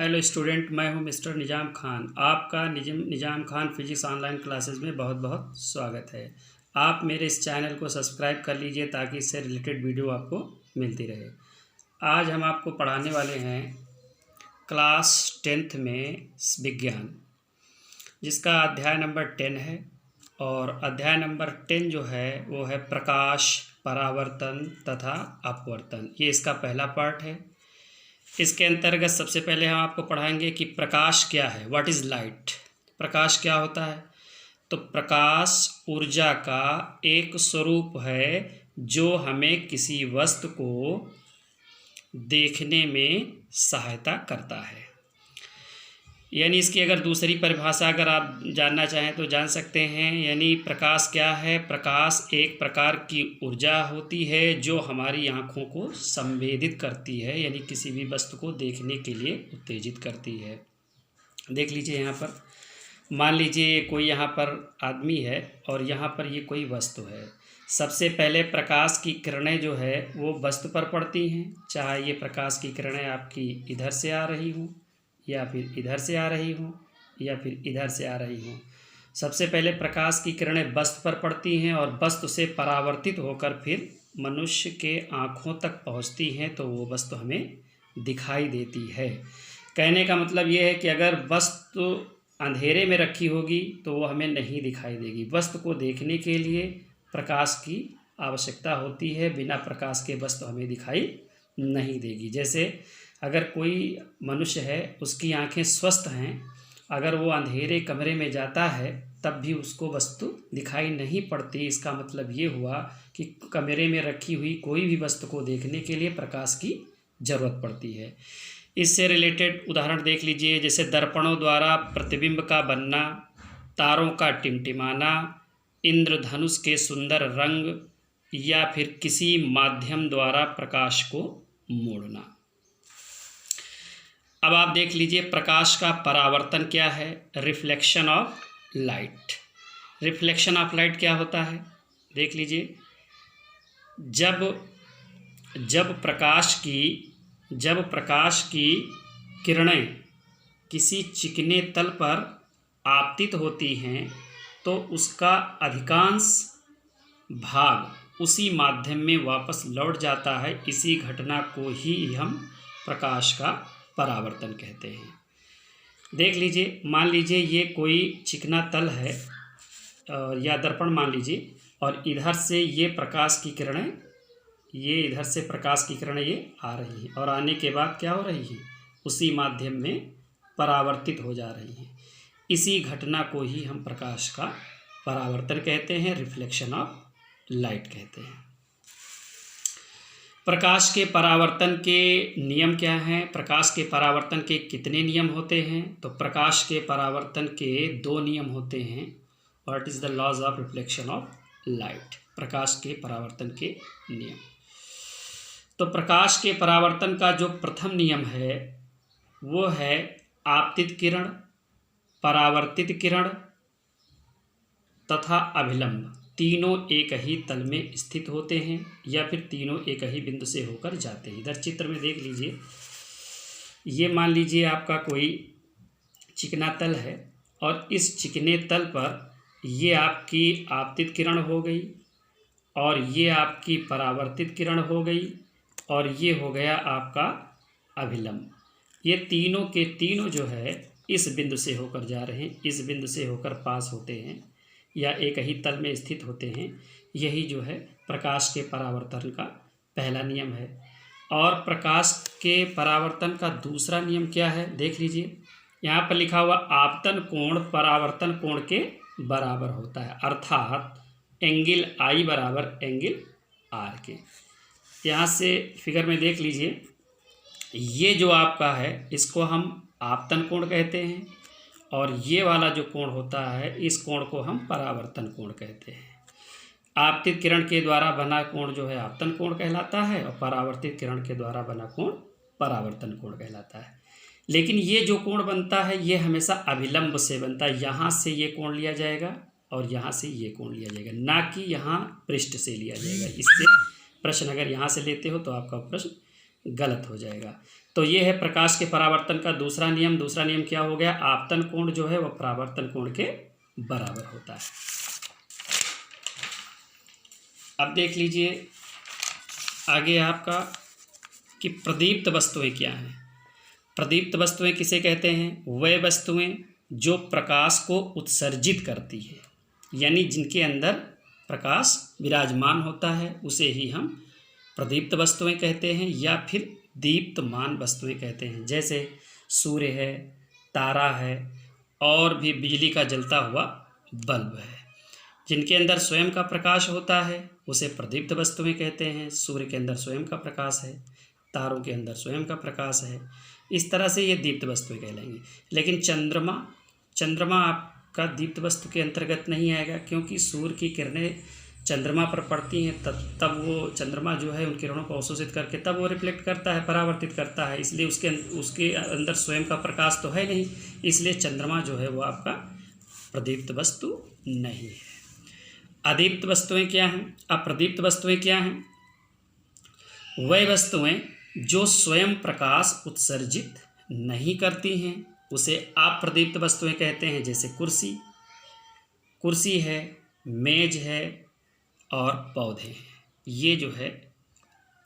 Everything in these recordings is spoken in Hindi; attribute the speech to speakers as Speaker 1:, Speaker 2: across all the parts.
Speaker 1: हेलो स्टूडेंट, मैं हूं मिस्टर निज़ाम खान। आपका निज़ाम खान फिजिक्स ऑनलाइन क्लासेस में बहुत बहुत स्वागत है। आप मेरे इस चैनल को सब्सक्राइब कर लीजिए ताकि इससे रिलेटेड वीडियो आपको मिलती रहे। आज हम आपको पढ़ाने वाले हैं क्लास 10th में विज्ञान, जिसका अध्याय नंबर 10 है। और अध्याय नंबर 10 जो है वो है प्रकाश, परावर्तन तथा अपवर्तन। ये इसका पहला पार्ट है। इसके अंतर्गत सबसे पहले हम आपको पढ़ाएंगे कि प्रकाश क्या है, व्हाट इज़ लाइट। प्रकाश क्या होता है? तो प्रकाश ऊर्जा का एक स्वरूप है जो हमें किसी वस्तु को देखने में सहायता करता है। यानी इसकी अगर दूसरी परिभाषा अगर आप जानना चाहें तो जान सकते हैं। यानी प्रकाश क्या है? प्रकाश एक प्रकार की ऊर्जा होती है जो हमारी आँखों को संवेदित करती है, यानी किसी भी वस्तु को देखने के लिए उत्तेजित करती है। देख लीजिए यहाँ पर, मान लीजिए कोई यहाँ पर आदमी है और यहाँ पर ये कोई वस्तु है। सबसे पहले प्रकाश की किरणें जो है वो वस्तु पर पड़ती हैं, चाहे ये प्रकाश की किरणें आपकी इधर से आ रही हों या फिर इधर से आ रही हूँ या फिर इधर से आ रही हूँ। सबसे पहले प्रकाश की किरणें वस्तु पर पड़ती हैं और वस्तु से परावर्तित होकर फिर मनुष्य के आँखों तक पहुँचती हैं, तो वो वस्तु हमें दिखाई देती है। कहने का मतलब ये है कि अगर वस्तु अंधेरे में रखी होगी तो वो हमें नहीं दिखाई देगी। वस्तु को देखने के लिए प्रकाश की आवश्यकता होती है, बिना प्रकाश के वस्तु हमें दिखाई नहीं देगी। जैसे अगर कोई मनुष्य है, उसकी आंखें स्वस्थ हैं, अगर वो अंधेरे कमरे में जाता है तब भी उसको वस्तु दिखाई नहीं पड़ती। इसका मतलब ये हुआ कि कमरे में रखी हुई कोई भी वस्तु को देखने के लिए प्रकाश की ज़रूरत पड़ती है। इससे रिलेटेड उदाहरण देख लीजिए, जैसे दर्पणों द्वारा प्रतिबिंब का बनना, तारों का टिमटिमाना, इंद्रधनुष के सुंदर रंग या फिर किसी माध्यम द्वारा प्रकाश को मोड़ना। अब आप देख लीजिए प्रकाश का परावर्तन क्या है, reflection of light. Reflection of light क्या होता है? देख लीजिए, जब प्रकाश की किरणें किसी चिकने तल पर आपतित होती हैं तो उसका अधिकांश भाग उसी माध्यम में वापस लौट जाता है। इसी घटना को ही हम प्रकाश का परावर्तन कहते हैं। देख लीजिए, मान लीजिए ये कोई चिकना तल है या दर्पण मान लीजिए, और इधर से ये प्रकाश की किरणें, ये इधर से प्रकाश की किरणें ये आ रही हैं और आने के बाद क्या हो रही हैं, उसी माध्यम में परावर्तित हो जा रही हैं। इसी घटना को ही हम प्रकाश का परावर्तन कहते हैं, रिफ्लेक्शन ऑफ लाइट कहते हैं। प्रकाश के परावर्तन के नियम क्या हैं? प्रकाश के परावर्तन के कितने नियम होते हैं? तो प्रकाश के परावर्तन के 2 नियम होते हैं। What is the laws of reflection of light? प्रकाश के परावर्तन के नियम। तो प्रकाश के परावर्तन का जो प्रथम नियम है वो है आपतित किरण, परावर्तित किरण तथा अभिलंब। तीनों एक ही तल में स्थित होते हैं या फिर तीनों एक ही बिंदु से होकर जाते हैं। इधर चित्र में देख लीजिए, ये मान लीजिए आपका कोई चिकना तल है और इस चिकने तल पर ये आपकी आपतित किरण हो गई और ये आपकी परावर्तित किरण हो गई और ये हो गया आपका अभिलंब। ये तीनों के तीनों जो है इस बिंदु से होकर जा रहे हैं, इस बिंदु से होकर पास होते हैं या एक ही तल में स्थित होते हैं। यही जो है प्रकाश के परावर्तन का पहला नियम है। और प्रकाश के परावर्तन का दूसरा नियम क्या है? देख लीजिए, यहाँ पर लिखा हुआ आपतन कोण परावर्तन कोण के बराबर होता है, अर्थात एंगल आई बराबर एंगल आर के। यहाँ से फिगर में देख लीजिए, ये जो आपका है इसको हम आपतन कोण कहते हैं और ये वाला जो कोण होता है इस कोण को हम परावर्तन कोण कहते हैं। आपतित किरण के द्वारा बना कोण जो है आपतन कोण कहलाता है और परावर्तित किरण के द्वारा बना कोण परावर्तन कोण कहलाता है। लेकिन ये जो कोण बनता है ये हमेशा अभिलंब से बनता है। यहाँ से ये कोण लिया जाएगा और यहाँ से ये कोण लिया जाएगा, ना कि यहाँ पृष्ठ से लिया जाएगा। इससे प्रश्न अगर यहाँ से लेते हो तो आपका प्रश्न गलत हो जाएगा। तो ये है प्रकाश के परावर्तन का दूसरा नियम। दूसरा नियम क्या हो गया? आपतन कोण जो है वह परावर्तन कोण के बराबर होता है। अब देख लीजिए आगे आपका कि प्रदीप्त वस्तुएं क्या हैं। प्रदीप्त वस्तुएं किसे कहते हैं? वह वस्तुएं जो प्रकाश को उत्सर्जित करती है, यानी जिनके अंदर प्रकाश विराजमान होता है, उसे ही हम प्रदीप्त वस्तुएं कहते हैं या फिर दीप्तमान वस्तुएं कहते हैं। जैसे सूर्य है, तारा है और भी बिजली का जलता हुआ बल्ब है। जिनके अंदर स्वयं का प्रकाश होता है उसे प्रदीप्त वस्तुएं कहते हैं। सूर्य के अंदर स्वयं का प्रकाश है, तारों के अंदर स्वयं का प्रकाश है, इस तरह से ये दीप्त वस्तुएं कहलाएंगी। लेकिन चंद्रमा आपका दीप्त वस्तु के अंतर्गत नहीं आएगा, क्योंकि सूर्य की किरणें चंद्रमा पर पड़ती हैं, तब वो चंद्रमा जो है उन किरणों को अवशोषित करके तब वो रिफ्लेक्ट करता है, परावर्तित करता है, इसलिए उसके अंदर स्वयं का प्रकाश तो है नहीं, इसलिए चंद्रमा जो है वो आपका प्रदीप्त वस्तु नहीं है। अदीप्त वस्तुएं क्या हैं? अप्रदीप्त वस्तुएं क्या हैं? वह वस्तुएं जो स्वयं प्रकाश उत्सर्जित नहीं करती हैं उसे अप्रदीप्त वस्तुएं कहते हैं। जैसे कुर्सी है, मेज है और पौधे हैं, ये जो है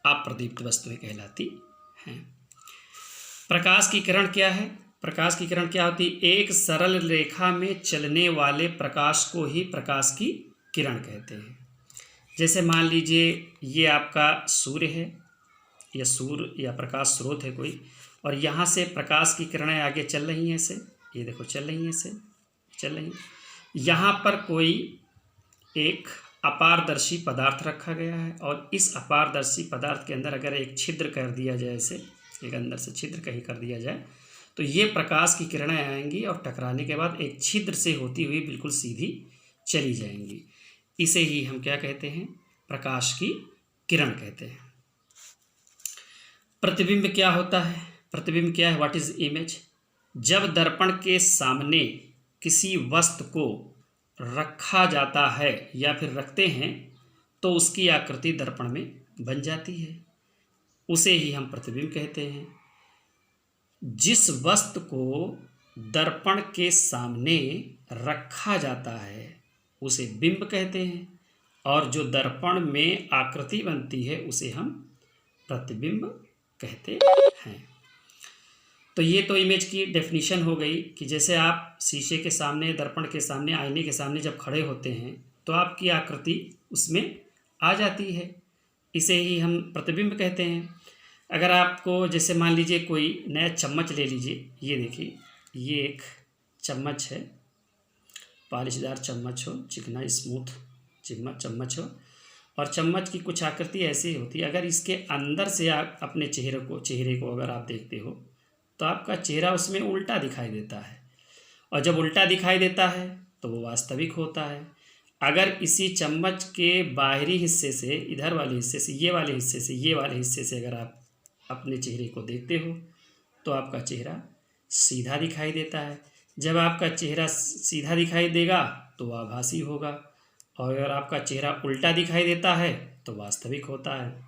Speaker 1: अप्रदीप्त वस्तुएं कहलाती हैं। प्रकाश की किरण क्या है? प्रकाश की किरण क्या होती है? एक सरल रेखा में चलने वाले प्रकाश को ही प्रकाश की किरण कहते हैं। जैसे मान लीजिए ये आपका सूर्य है, या सूर्य या प्रकाश स्रोत है कोई, और यहाँ से प्रकाश की किरणें आगे चल रही हैं ऐसे, ये देखो चल रही हैं ऐसे, चल रही हैं। यहाँ पर कोई एक अपारदर्शी पदार्थ रखा गया है और इस अपारदर्शी पदार्थ के अंदर अगर एक छिद्र कर दिया जाए, ऐसे एक अंदर से छिद्र कहीं कर दिया जाए, तो ये प्रकाश की किरणें आएंगी और टकराने के बाद एक छिद्र से होती हुई बिल्कुल सीधी चली जाएंगी। इसे ही हम क्या कहते हैं? प्रकाश की किरण कहते हैं। प्रतिबिंब क्या होता है? प्रतिबिंब क्या है? What is image? जब दर्पण के सामने किसी वस्तु को रखा जाता है या फिर रखते हैं तो उसकी आकृति दर्पण में बन जाती है, उसे ही हम प्रतिबिंब कहते हैं। जिस वस्तु को दर्पण के सामने रखा जाता है उसे बिंब कहते हैं, और जो दर्पण में आकृति बनती है उसे हम प्रतिबिंब कहते हैं। तो ये तो इमेज की डेफिनेशन हो गई कि जैसे आप शीशे के सामने, दर्पण के सामने, आईने के सामने जब खड़े होते हैं तो आपकी आकृति उसमें आ जाती है, इसे ही हम प्रतिबिंब कहते हैं। अगर आपको जैसे मान लीजिए कोई नया चम्मच ले लीजिए, ये देखिए ये एक चम्मच है, पॉलिशदार चम्मच हो, चिकना स्मूथ चम्मच हो, और चम्मच की कुछ आकृति ऐसी होती है, अगर इसके अंदर से आप अपने चेहरे को अगर आप देखते हो तो आपका चेहरा उसमें उल्टा दिखाई देता है, और जब उल्टा दिखाई देता है तो वो वास्तविक होता है। अगर इसी चम्मच के बाहरी हिस्से से, इधर वाले हिस्से से, ये वाले हिस्से से, ये वाले हिस्से से अगर आप अपने चेहरे को देखते हो तो आपका चेहरा सीधा दिखाई देता है। जब आपका चेहरा सीधा दिखाई देगा तो वह आभासी होगा, और अगर आपका चेहरा उल्टा दिखाई देता है तो वास्तविक होता है।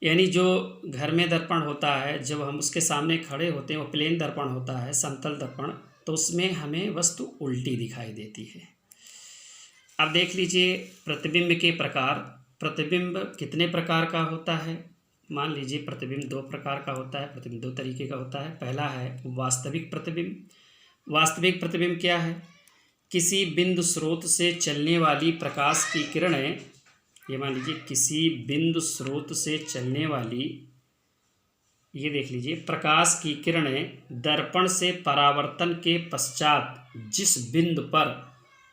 Speaker 1: यानी जो घर में दर्पण होता है, जब हम उसके सामने खड़े होते हैं, वो प्लेन दर्पण होता है, समतल दर्पण, तो उसमें हमें वस्तु उल्टी दिखाई देती है। अब देख लीजिए प्रतिबिंब के प्रकार। प्रतिबिंब कितने प्रकार का होता है? मान लीजिए प्रतिबिंब दो प्रकार का होता है। प्रतिबिंब दो तरीके का होता है। पहला है वास्तविक प्रतिबिंब। वास्तविक प्रतिबिंब क्या है? किसी बिंदु स्रोत से चलने वाली प्रकाश की किरणें, ये मान लीजिए किसी बिंदु स्रोत से चलने वाली, ये देख लीजिए, प्रकाश की किरणें दर्पण से परावर्तन के पश्चात जिस बिंदु पर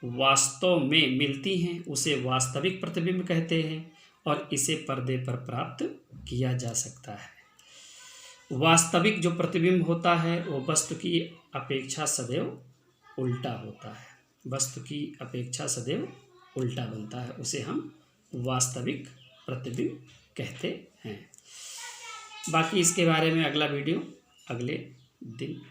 Speaker 1: वास्तव में मिलती हैं उसे वास्तविक प्रतिबिंब कहते हैं, और इसे पर्दे पर प्राप्त किया जा सकता है। वास्तविक जो प्रतिबिंब होता है वो वस्तु की अपेक्षा सदैव उल्टा होता है, वस्तु की अपेक्षा सदैव उल्टा बनता है, उसे हम वास्तविक प्रतिबिंब कहते हैं। बाकी इसके बारे में अगला वीडियो अगले दिन